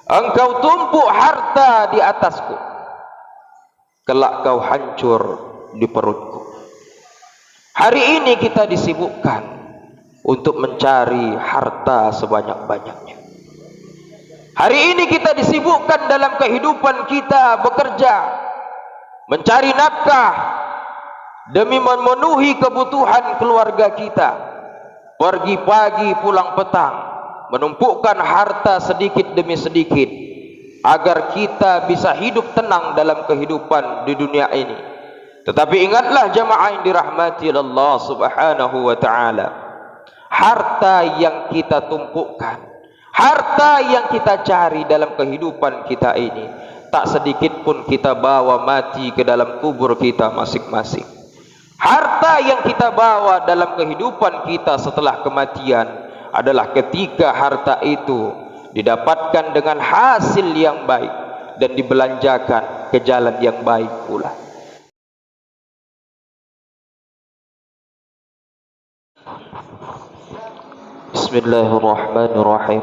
engkau tumpuk harta di atasku, kelak kau hancur di perutku. Hari ini kita disibukkan untuk mencari harta sebanyak-banyaknya. Hari ini kita disibukkan dalam kehidupan kita bekerja, mencari nafkah demi memenuhi kebutuhan keluarga kita. Pergi pagi pulang petang, menumpukkan harta sedikit demi sedikit agar kita bisa hidup tenang dalam kehidupan di dunia ini. Tetapi ingatlah jamaah yang dirahmati Allah Subhanahu wa taala, harta yang kita tumpukkan, harta yang kita cari dalam kehidupan kita ini, tak sedikit pun kita bawa mati ke dalam kubur kita masing-masing. Harta yang kita bawa dalam kehidupan kita setelah kematian adalah ketika harta itu didapatkan dengan hasil yang baik dan dibelanjakan ke jalan yang baik pula. Bismillahirrahmanirrahim.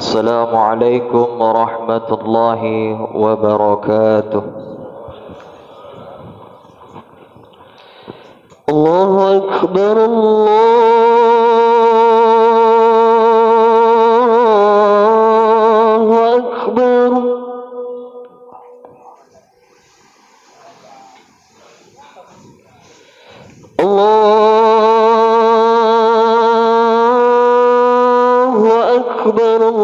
Assalamualaikum warahmatullahi wabarakatuh. Allahu Akbar, Allahu Akbar. Allahu Akbar, Allahu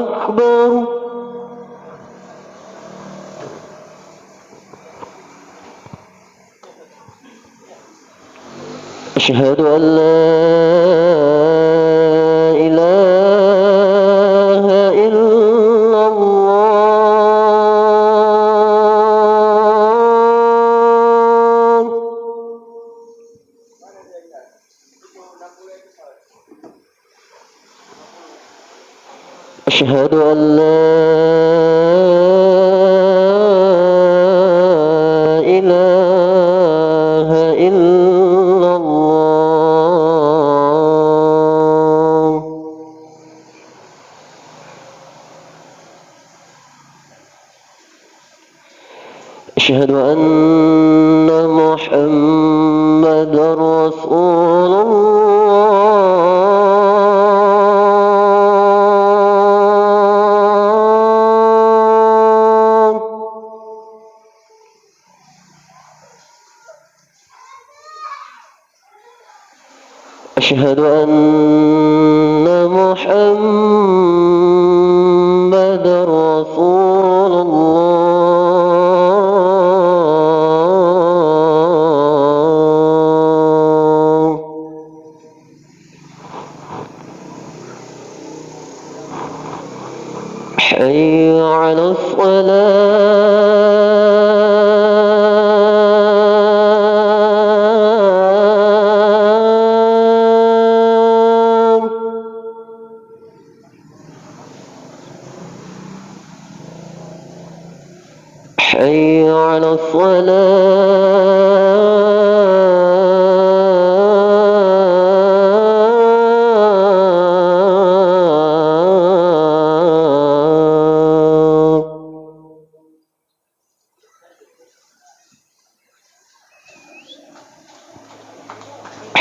Akbar. أشهد أن لا إله إلا الله. أشهد أن لا إله إلا الله. أشهد أن محمدا رسول الله. أشهد أن محمدا رسول الله. حي على الصلاة. حي على الصلاة.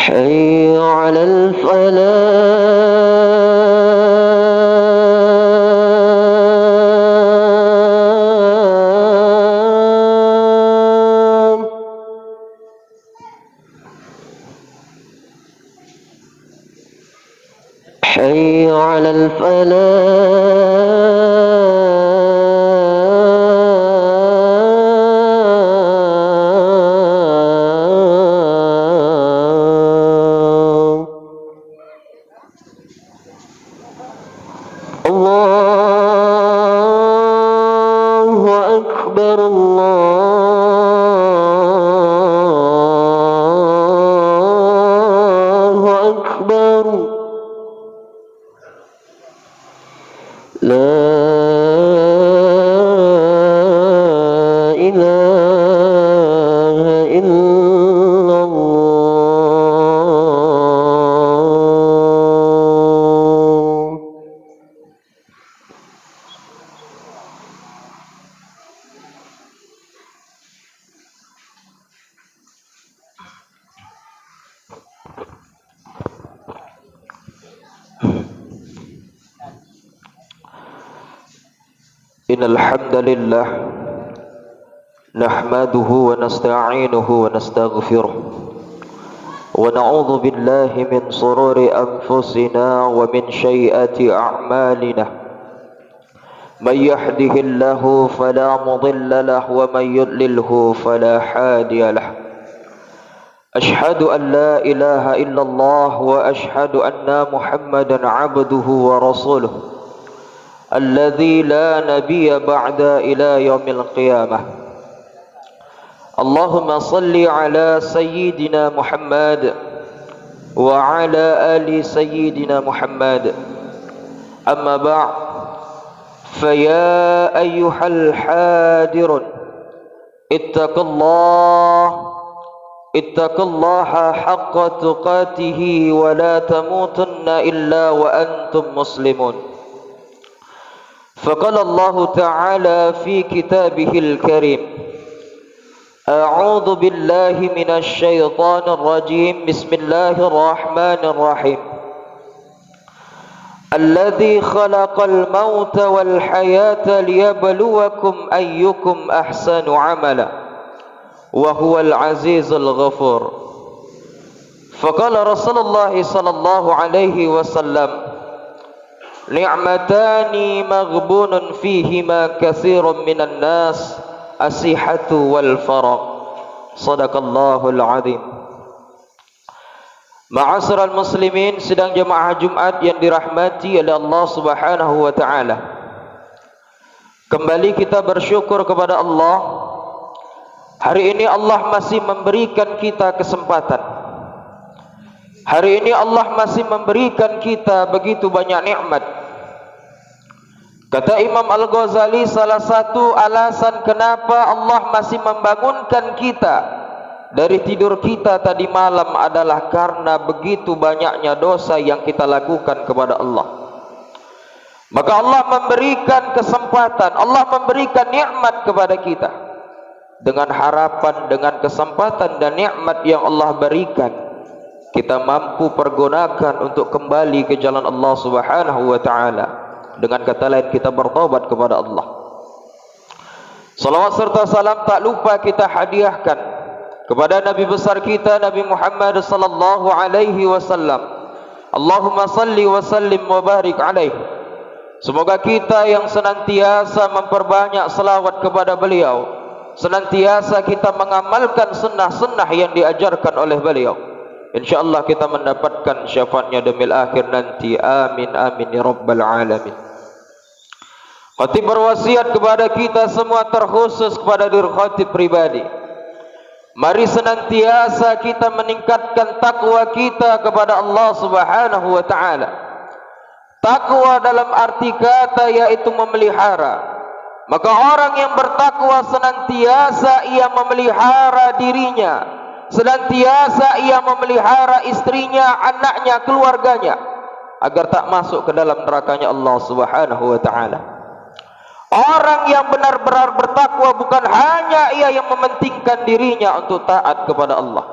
حي على الفلاح. حي على الفلاح. الله أكبر، الله أكبر. لا إله إلا الله. Innal hamdalillah nahmaduhu wa nasta'inuhu wa nastaghfiruh wa na'udzu billahi min shururi anfusina wa min sayyiati a'malina. May yahdihillahu fala mudilla lahu wa may yudlilhu fala hadiya lahu. Ashhadu an la ilaha illallah wa ashhadu anna Muhammadan 'abduhu wa rasuluh alladzi la nabiyya ba'da ila yaumil qiyamah. Allahumma salli ala sayyidina Muhammad wa ala ali sayyidina Muhammad. Amma ba'd, fa ya ayyuhal hadirun ittaqullaha haqqa tuqatih wa la tamutunna illa wa antum muslimun. فقال الله تعالى في كتابه الكريم: أعوذ بالله من الشيطان الرجيم بسم الله الرحمن الرحيم الذي خلق الموت والحياة ليبلوكم أيكم أحسن عملا وهو العزيز الغفور. فقال رسول الله صلى الله عليه وسلم: ni'matani maghbunun fihima katsirun minan nas as-sihhatu wal faragh. Shadaqallahul azim. Ma'asyiral muslimin, sidang jemaah Jumat yang dirahmati oleh Allah Subhanahu wa taala. Kembali kita bersyukur kepada Allah. Hari ini Allah masih memberikan kita kesempatan. Hari ini Allah masih memberikan kita begitu banyak nikmat. Kata Imam Al-Ghazali, salah satu alasan kenapa Allah masih membangunkan kita dari tidur kita tadi malam adalah karena begitu banyaknya dosa yang kita lakukan kepada Allah. Maka Allah memberikan kesempatan, Allah memberikan nikmat kepada kita. Dengan harapan, dengan kesempatan dan nikmat yang Allah berikan, kita mampu pergunakan untuk kembali ke jalan Allah Subhanahu wa taala. Dengan kata lain, kita bertobat kepada Allah. Salawat serta salam tak lupa kita hadiahkan kepada Nabi besar kita, Nabi Muhammad sallallahu alaihi wasallam. Allahumma salli wa sallim wa barik alaihi. Semoga kita yang senantiasa memperbanyak selawat kepada beliau, senantiasa kita mengamalkan sunnah-sunnah yang diajarkan oleh beliau, InsyaAllah kita mendapatkan syafaatnya demi akhir nanti. Amin amin ya rabbal alamin. Khatib berwasiat kepada kita semua, terkhusus kepada diri khatib pribadi. Mari senantiasa kita meningkatkan takwa kita kepada Allah Subhanahu wa taala. Takwa dalam arti kata yaitu memelihara. Maka orang yang bertakwa senantiasa ia memelihara dirinya, senantiasa ia memelihara istrinya, anaknya, keluarganya, agar tak masuk ke dalam nerakanya Allah Subhanahu wa taala. Orang yang benar-benar bertakwa bukan hanya ia yang mementingkan dirinya untuk taat kepada Allah,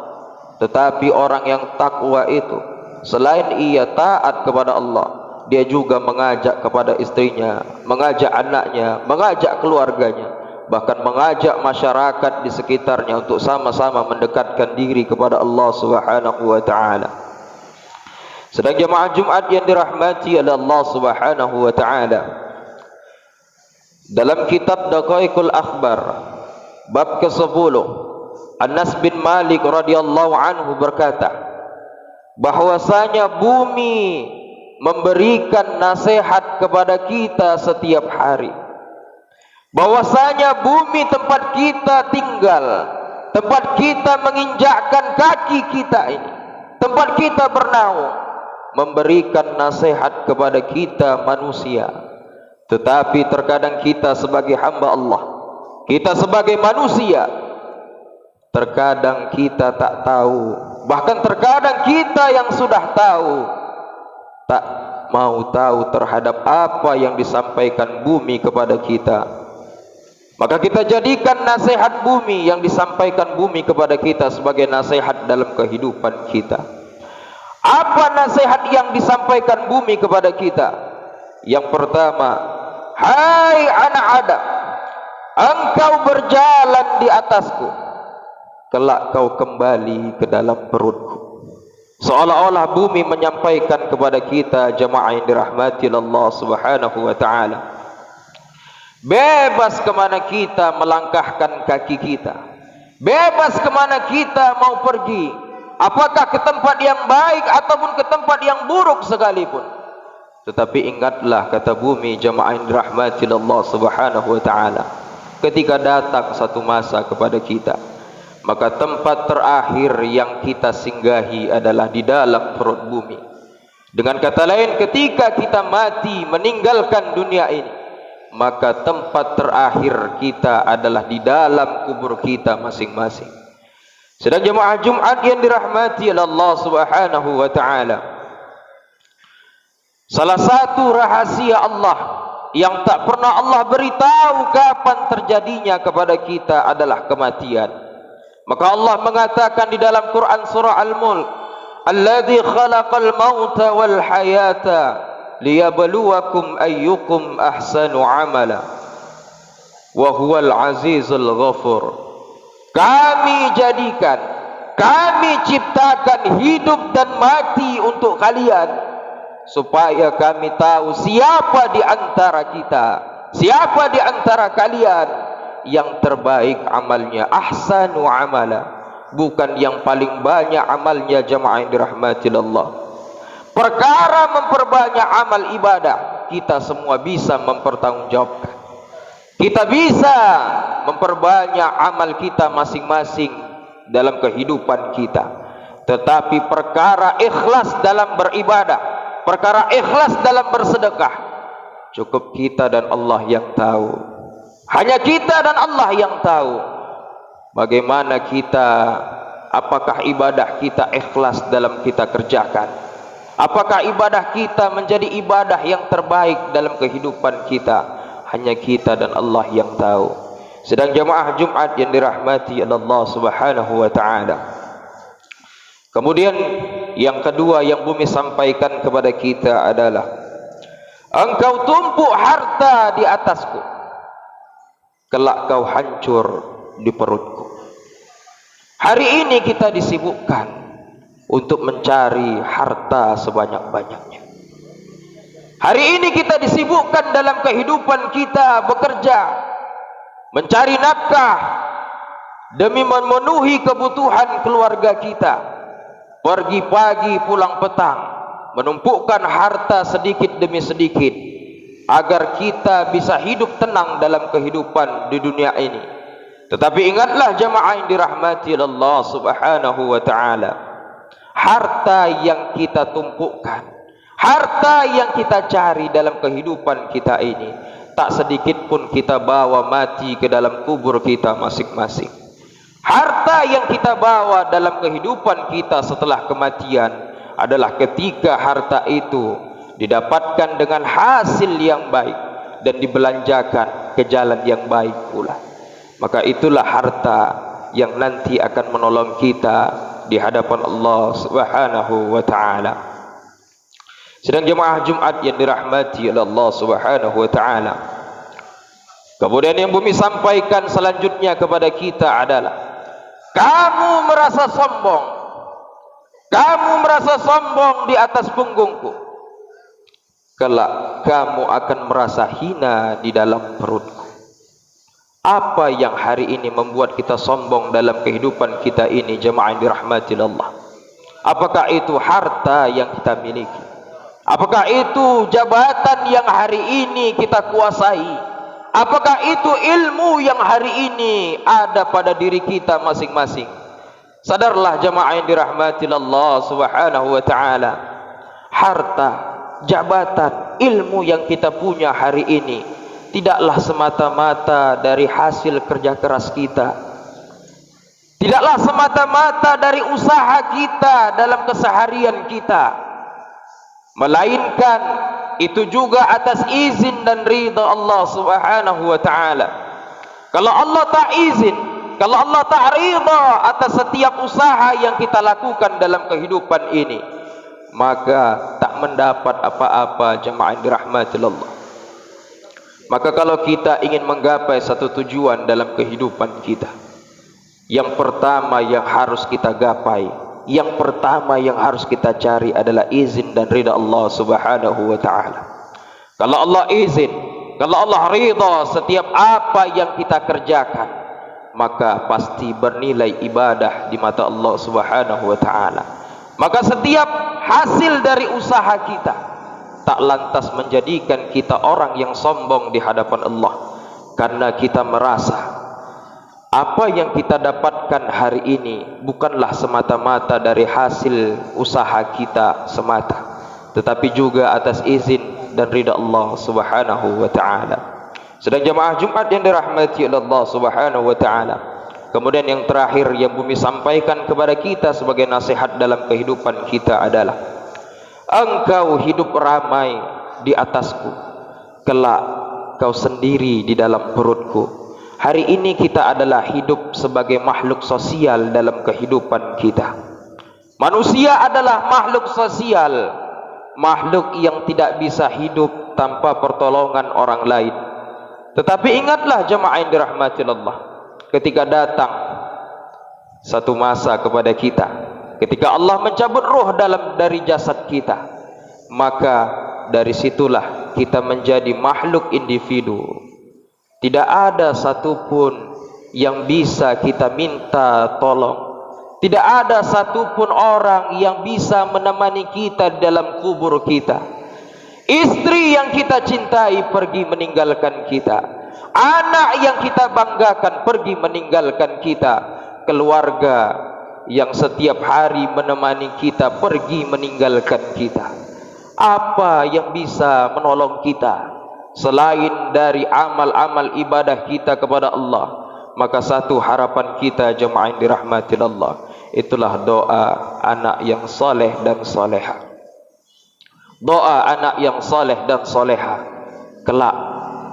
tetapi orang yang takwa itu selain ia taat kepada Allah, dia juga mengajak kepada istrinya, mengajak anaknya, mengajak keluarganya, bahkan mengajak masyarakat di sekitarnya untuk sama-sama mendekatkan diri kepada Allah Subhanahu wa taala. Sedang jemaah Jumat yang dirahmati oleh Allah Subhanahu wa taala, dalam kitab Daqaiqul Akhbar bab ke-10, Anas bin Malik radhiyallahu anhu berkata bahwasanya bumi memberikan nasihat kepada kita setiap hari, bahwasanya bumi tempat kita tinggal, tempat kita menginjakkan kaki kita ini, tempat kita bernaung, memberikan nasihat kepada kita manusia. Tetapi terkadang kita sebagai hamba Allah, kita sebagai manusia, terkadang kita tak tahu, bahkan terkadang kita yang sudah tahu tak mau tahu terhadap apa yang disampaikan bumi kepada kita. Maka kita jadikan nasihat bumi yang disampaikan bumi kepada kita sebagai nasihat dalam kehidupan kita. Apa nasihat yang disampaikan bumi kepada kita? Yang pertama, hai anak Adam, engkau berjalan di atasku, kelak kau kembali ke dalam perutku. Seolah-olah bumi menyampaikan kepada kita jemaah yang dirahmati Allah Subhanahu wa taala, bebas kemana kita melangkahkan kaki kita, bebas kemana kita mau pergi, apakah ke tempat yang baik ataupun ke tempat yang buruk sekalipun. Tetapi ingatlah kata bumi jemaah yang dirahmati Allah Subhanahu wa taala, ketika datang satu masa kepada kita, maka tempat terakhir yang kita singgahi adalah di dalam perut bumi. Dengan kata lain, ketika kita mati meninggalkan dunia ini, maka tempat terakhir kita adalah di dalam kubur kita masing-masing. Sedang jemaah Jumat yang dirahmati Allah Subhanahu wa taala, salah satu rahasia Allah yang tak pernah Allah beritahu kapan terjadinya kepada kita adalah kematian. Maka Allah mengatakan di dalam Quran surah Al-Mulk, "Alladzi khalaqal mauta wal hayata liyabluwakum ayyukum ahsanu amala wa huwal azizul ghafur." Kami jadikan, kami ciptakan hidup dan mati untuk kalian, supaya kami tahu siapa di antara kita, siapa di antara kalian yang terbaik amalnya, ahsanu amala, bukan yang paling banyak amalnya jemaah yang dirahmati Allah. Perkara memperbanyak amal ibadah, kita semua bisa mempertanggungjawabkan. Kita bisa memperbanyak amal kita masing-masing dalam kehidupan kita. Tetapi perkara ikhlas dalam beribadah, perkara ikhlas dalam bersedekah, cukup kita dan Allah yang tahu. Hanya kita dan Allah yang tahu bagaimana kita, apakah ibadah kita ikhlas dalam kita kerjakan, apakah ibadah kita menjadi ibadah yang terbaik dalam kehidupan kita. Hanya kita dan Allah yang tahu. Sedang jemaah Jumat yang dirahmati Allah Subhanahu wa taala, kemudian yang kedua yang bumi sampaikan kepada kita adalah, engkau tumpuk harta di atasku, kelak kau hancur di perutku. Hari ini kita disibukkan untuk mencari harta sebanyak-banyaknya. Hari ini kita disibukkan dalam kehidupan kita bekerja, mencari nafkah demi memenuhi kebutuhan keluarga kita. Pergi pagi pulang petang, menumpukkan harta sedikit demi sedikit agar kita bisa hidup tenang dalam kehidupan di dunia ini. Tetapi ingatlah jemaah yang dirahmati Allah Subhanahu wa taala, harta yang kita tumpukkan, harta yang kita cari dalam kehidupan kita ini, tak sedikit pun kita bawa mati ke dalam kubur kita masing-masing. Harta yang kita bawa dalam kehidupan kita setelah kematian adalah ketika harta itu didapatkan dengan hasil yang baik dan dibelanjakan ke jalan yang baik pula. Maka itulah harta yang nanti akan menolong kita di hadapan Allah Subhanahu wa taala. Sedang jemaah Jumat yang dirahmati oleh Allah Subhanahu wa taala, kemudian yang bumi sampaikan selanjutnya kepada kita adalah, kamu merasa sombong, kamu merasa sombong di atas punggungku, kelak kamu akan merasa hina di dalam perutku. Apa yang hari ini membuat kita sombong dalam kehidupan kita ini jemaah yang dirahmati Allah? Apakah itu harta yang kita miliki? Apakah itu jabatan yang hari ini kita kuasai? Apakah itu ilmu yang hari ini ada pada diri kita masing-masing? Sadarlah jemaah yang dirahmati Allah Subhanahu wa taala, harta, jabatan, ilmu yang kita punya hari ini tidaklah semata-mata dari hasil kerja keras kita, tidaklah semata-mata dari usaha kita dalam keseharian kita, melainkan itu juga atas izin dan ridha Allah Subhanahu wa taala. Kalau Allah tak izin, kalau Allah tak ridha atas setiap usaha yang kita lakukan dalam kehidupan ini, maka tak mendapat apa-apa jemaah yang dirahmati Allah. Maka kalau kita ingin menggapai satu tujuan dalam kehidupan kita, yang pertama yang harus kita gapai, yang pertama yang harus kita cari adalah izin dan ridha Allah Subhanahu wa taala. Kalau Allah izin, kalau Allah ridha setiap apa yang kita kerjakan, maka pasti bernilai ibadah di mata Allah Subhanahu wa taala. Maka setiap hasil dari usaha kita tak lantas menjadikan kita orang yang sombong di hadapan Allah, karena kita merasa apa yang kita dapatkan hari ini bukanlah semata-mata dari hasil usaha kita semata, tetapi juga atas izin dan ridha Allah Subhanahu wa taala. Sedang jemaah Jumat yang dirahmati Allah Subhanahu wa taala, kemudian yang terakhir yang Bumi sampaikan kepada kita sebagai nasihat dalam kehidupan kita adalah, engkau hidup ramai di atasku, kelak kau sendiri di dalam perutku. Hari ini kita adalah hidup sebagai makhluk sosial dalam kehidupan kita. Manusia adalah makhluk sosial, makhluk yang tidak bisa hidup tanpa pertolongan orang lain. Tetapi ingatlah jemaah yang dirahmati Allah, ketika datang satu masa kepada kita, ketika Allah mencabut roh dari jasad kita, maka dari situlah kita menjadi makhluk individu. Tidak ada satupun yang bisa kita minta tolong. Tidak ada satupun orang yang bisa menemani kita dalam kubur kita. Istri yang kita cintai pergi meninggalkan kita. Anak yang kita banggakan pergi meninggalkan kita. Keluarga yang setiap hari menemani kita pergi meninggalkan kita. Apa yang bisa menolong kita selain dari amal-amal ibadah kita kepada Allah? Maka satu harapan kita jemaah yang dirahmati Allah, itulah doa anak yang soleh dan soleha. Doa anak yang soleh dan soleha kelak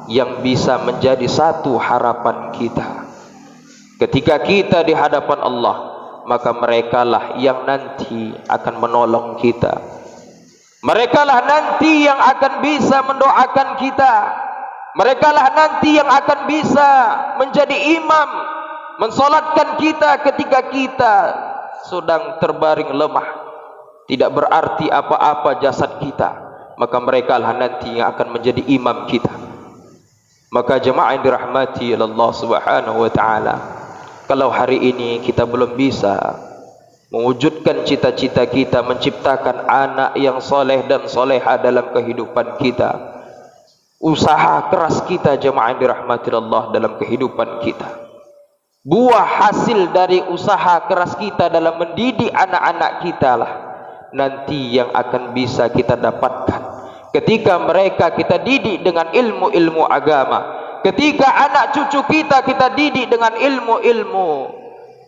yang bisa menjadi satu harapan kita. Ketika kita di hadapan Allah, maka merekalah yang nanti akan menolong kita. Merekalah nanti yang akan bisa mendoakan kita. Merekalah nanti yang akan bisa menjadi imam, mensolatkan kita ketika kita sedang terbaring lemah, tidak berarti apa-apa jasad kita. Maka merekalah nanti yang akan menjadi imam kita. Maka jemaah yang dirahmati Allah Subhanahu wa taala, kalau hari ini kita belum bisa mewujudkan cita-cita kita menciptakan anak yang soleh dan soleha dalam kehidupan kita, usaha keras kita jemaah yang dirahmati Allah dalam kehidupan kita, buah hasil dari usaha keras kita dalam mendidik anak-anak kita lah nanti yang akan bisa kita dapatkan ketika mereka kita didik dengan ilmu-ilmu agama, ketika anak cucu kita didik dengan ilmu-ilmu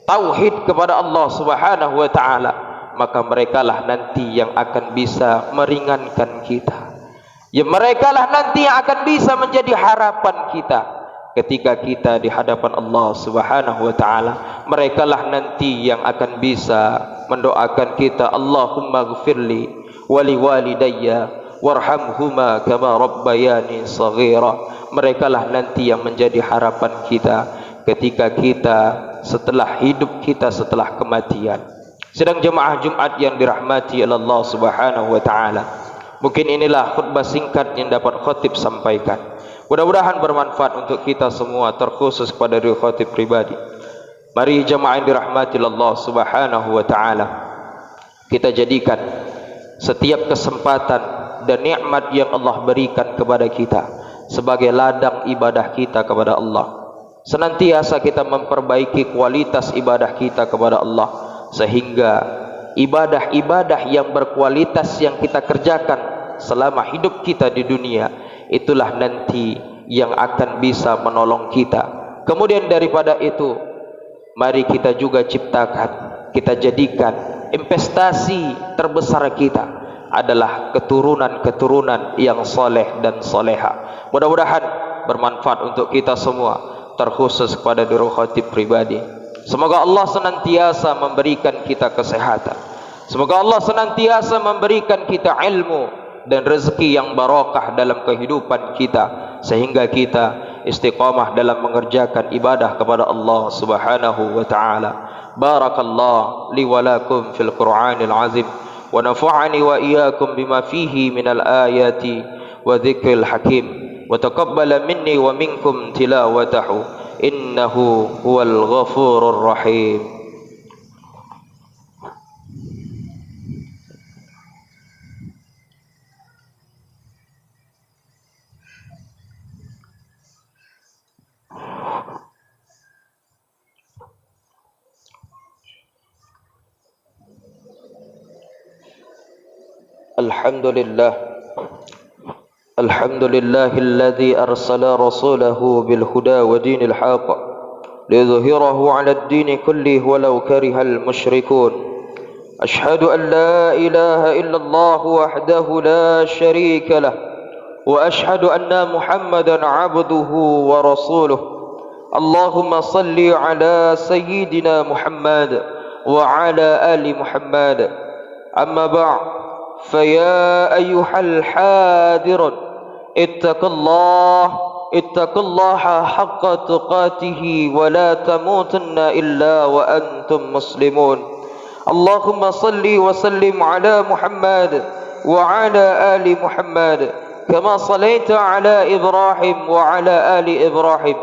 tauhid kepada Allah Subhanahu wa taala, maka merekalah nanti yang akan bisa meringankan kita. Ya, merekalah nanti yang akan bisa menjadi harapan kita ketika kita di hadapan Allah Subhanahu wa taala. Merekalah nanti yang akan bisa mendoakan kita, Allahumma ghfirli wa liwalidayya warhamhuma kama rabbayani shaghira. Merekalah nanti yang menjadi harapan kita ketika kita setelah hidup kita setelah kematian. Sedang jemaah Jumat yang dirahmati Allah Subhanahu wa taala, mungkin inilah khutbah singkat yang dapat khatib sampaikan. Mudah-mudahan bermanfaat untuk kita semua, terkhusus kepada diri khatib pribadi. Mari jemaah yang dirahmati Allah Subhanahu wa taala, kita jadikan setiap kesempatan dan nikmat yang Allah berikan kepada kita sebagai ladang ibadah kita kepada Allah. Senantiasa kita memperbaiki kualitas ibadah kita kepada Allah, sehingga ibadah-ibadah yang berkualitas yang kita kerjakan selama hidup kita di dunia, itulah nanti yang akan bisa menolong kita. Kemudian daripada itu, mari kita juga ciptakan, kita jadikan investasi terbesar kita adalah keturunan-keturunan yang soleh dan soleha. Mudah-mudahan bermanfaat untuk kita semua, terkhusus kepada diri khatib pribadi. Semoga Allah senantiasa memberikan kita kesehatan. Semoga Allah senantiasa memberikan kita ilmu dan rezeki yang barakah dalam kehidupan kita. sehingga kita istiqamah dalam mengerjakan ibadah kepada Allah Subhanahu wa taala. Barakallahu li wa lakum fil Qur'anil azim wa nafa'ani wa iyyakum bima fihi minal ayati wa dzikril hakim wa taqabbala minni wa minkum tilawatahu innahu huwal ghafurur rahim. الحمد لله الذي أرسل رسوله بالهدى ودين الحق ليظهره على الدين كله ولو كره المشركون. أشهد أن لا إله إلا الله وحده لا شريك له وأشهد أن محمدا عبده ورسوله. اللهم صل على سيدنا محمد وعلى آل محمد. أما بعد فيا أيها الحاذرون اتقوا الله حق تقاته ولا تموتن إلا وأنتم مسلمون. اللهم صل وسلم على محمد وعلى آل محمد كما صليت على إبراهيم وعلى آل إبراهيم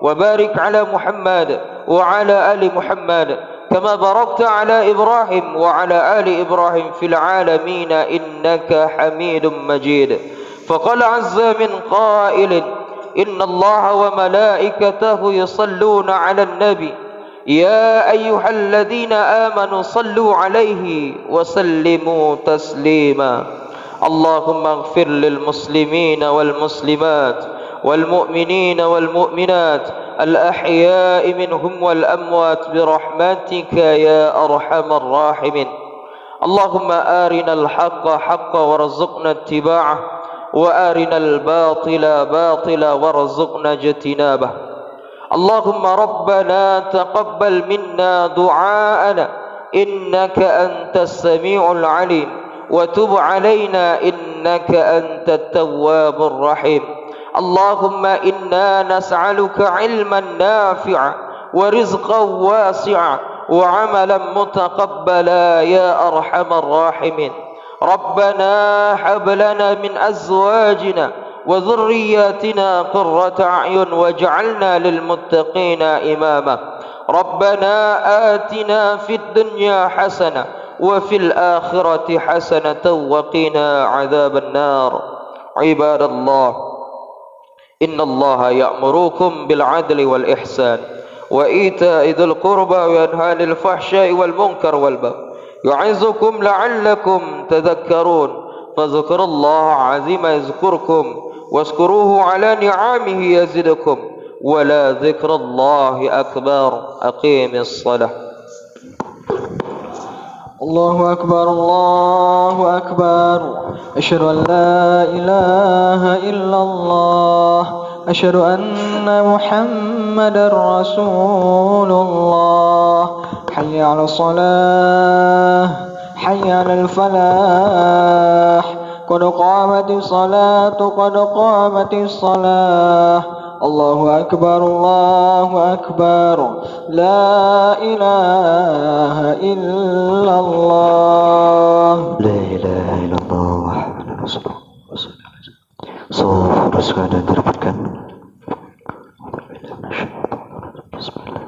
وبارك على محمد وعلى آل محمد كما باركت على إبراهيم وعلى آل إبراهيم في العالمين إنك حميد مجيد. فقال عز من قائل إن الله وملائكته يصلون على النبي يا أيها الذين آمنوا صلوا عليه وسلموا تسليما. اللهم اغفر للمسلمين والمسلمات والمؤمنين والمؤمنات الأحياء منهم والأموات برحمتك يا أرحم الراحمين. اللهم آرنا الحق حقا وارزقنا اتباعه وآرنا الباطل باطلا وارزقنا اجتنابه. اللهم ربنا تقبل منا دعاءنا إنك أنت السميع العليم وتب علينا إنك أنت التواب الرحيم. اللهم إنا نسألك علما نافعا ورزقا واسعا وعملا متقبلا يا أرحم الراحمين. ربنا هب لنا من أزواجنا وذرياتنا قرة أعين واجعلنا للمتقين إماما. ربنا آتنا في الدنيا حسنة وفي الآخرة حسنة وقنا عذاب النار. عباد الله إن الله يأمركم بالعدل والإحسان وإيتاء ذي القربى وينهى عن الفحشاء والمنكر والبغي يعظكم لعلكم تذكرون. فاذكروا الله عظيم يذكركم واشكروه على نعمه يزدكم ولا ذكر الله أكبر. أقيم الصلاة. الله أكبر الله أكبر. أشهد أن لا إله إلا الله. أشهد أن محمدا رسول الله. حي على الصلاة حي على الفلاح قد قامت الصلاة قد قامت الصلاة. الله أكبر الله أكبر. لا إله إلا الله. لا إله إلا الله وحده لا شريك له. Salat sekadar didapatkan. Bismillah.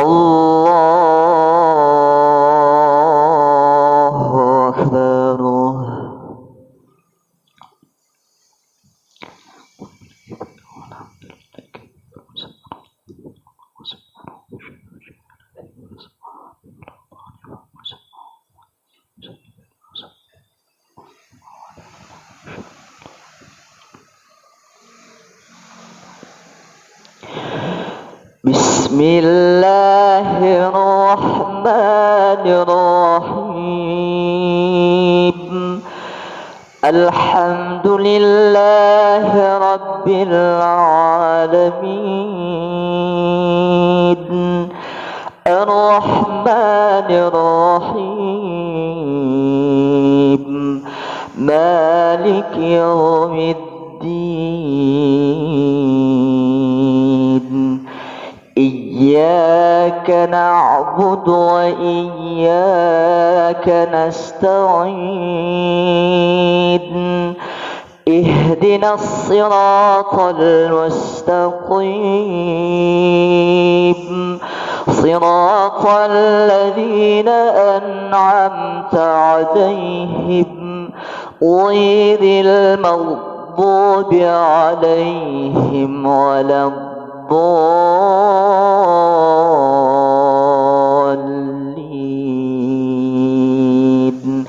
Allahu Akbar. Bismillahirrahmanirrahim. Alhamdulillahi Rabbil Alamin. الرحمن الرحيم مالك يوم الدين إياك نعبد وإياك نستعين اهدنا الصراط المستقيم صراط الذين أنعمت عليهم غير المغضوب عليهم ولا الضالين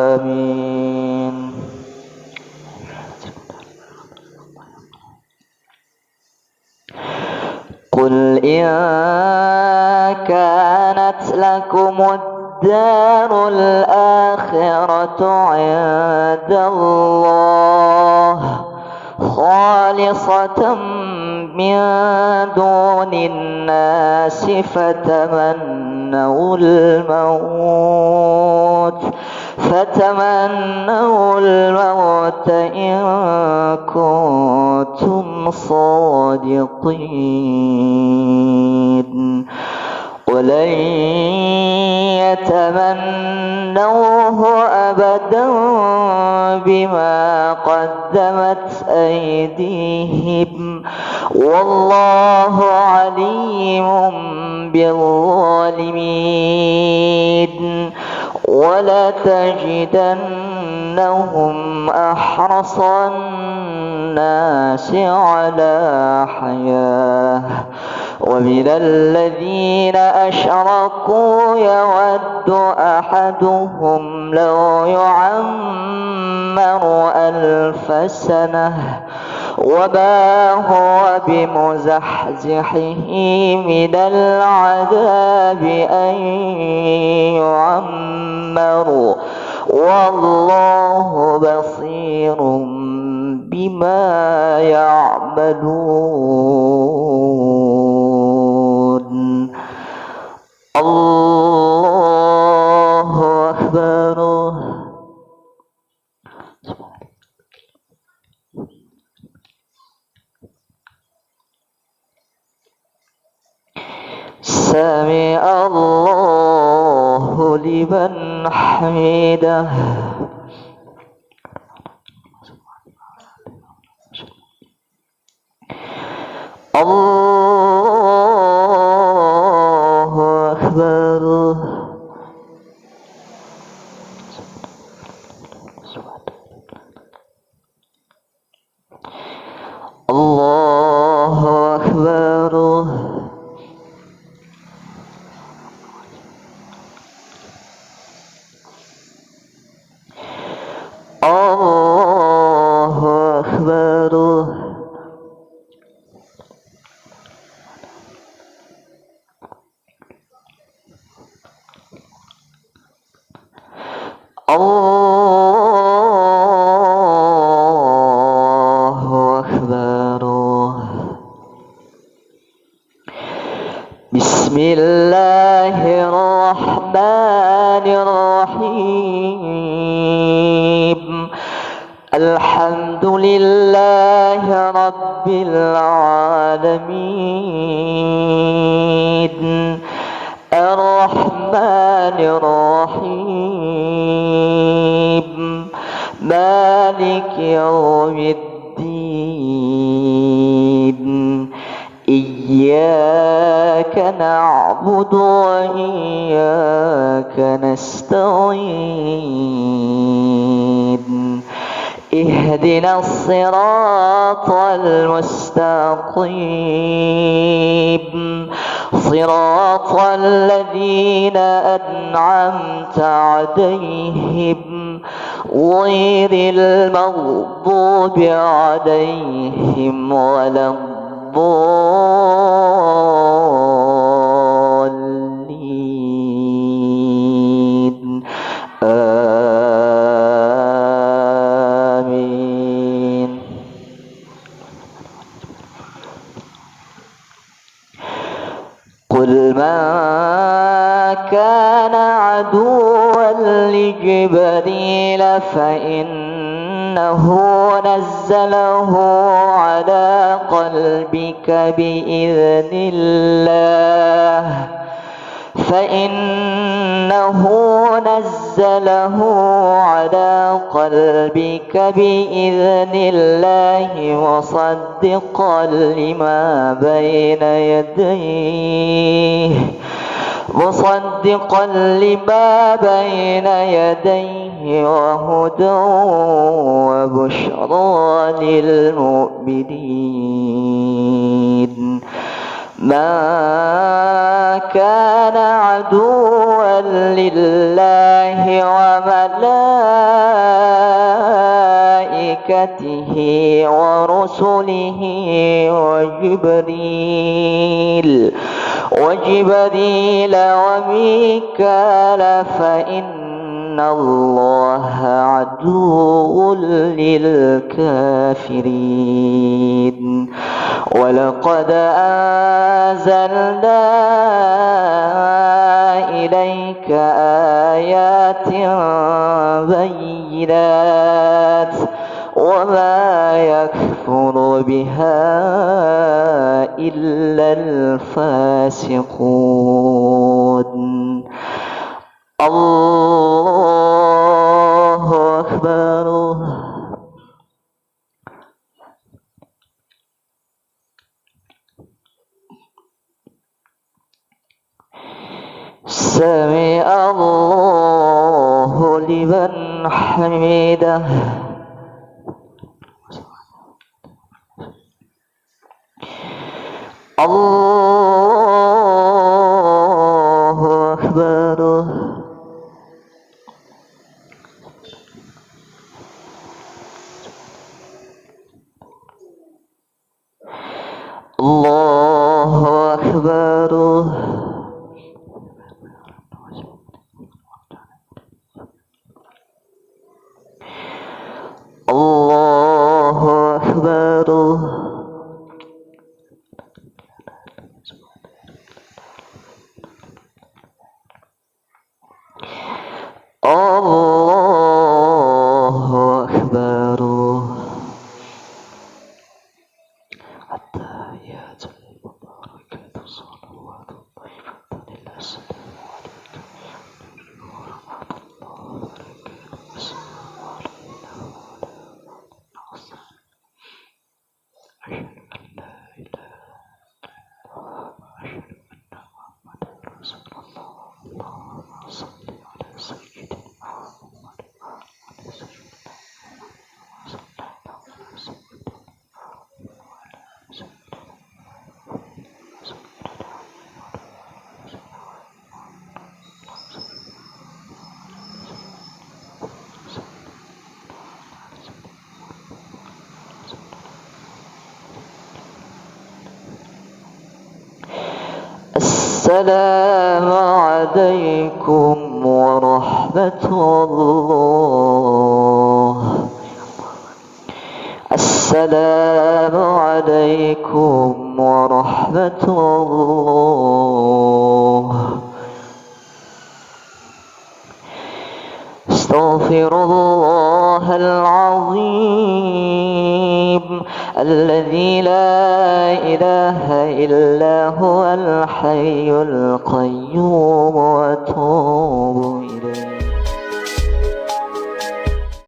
آمين. قل إن كانت لكم الدار الآخرة عند الله خالصة من دون الناس فتمنوا الموت إن كنتم صادقين ولن يتمنوه أبدا بما قدمت أيديهم والله عليم بالظالمين ولتجدنهم أحرص الناس على حياة ومن الذين أشركوا يود أحدهم لو يعمر 1000 سنة وما هو بمزحزحه من العذاب أن يعمر والله بصير بما يعملون. الله أكبر. سمع الله لمن حمده. الله أكبر. الله أكبر. الله أكبر. الله أكبر. بسم الله الرحمن الرحيم الحمد لله رب العالمين الرحمن الرحيم مالك يوم الدين إياك نعبد وإياك نستعين اهدنا الصراط المستقيم صراط الذين أنعمت عليهم غير المغضوب عليهم ولا الضالين آمين. من كان عدوا لجبريل فإنه نزله على قلبك بإذن الله مصدقا لما بين يديه وهدى وبشرى للمؤمنين ما كان عدوا لله وملائكته ورسله وجبريل وميكال فإن الله عدو للكافرين ولقد أنزلنا إليك آيات بينات وما يكفر بها إلا الفاسقون. الله أكبر. سمع الله لمن حمده. الله أكبر. الله أكبر. الله أكبر. الله أكبر. التحيات المباركات الصلوات الطيبة لله. السلام عليكم ورحمة الله وبركاته. السلام علينا وعلى أشهد أن لا إله إلا الله وأشهد أن محمدا رسول الله. اللهم صل على سيدنا محمد وعلى سيدنا محمد وعلى سيدنا السلام عليكم ورحمة الله. السلام عليكم ورحمة الله. استغفر الله العظيم الذي لا إله إلا هو الحي القيوم وأتوب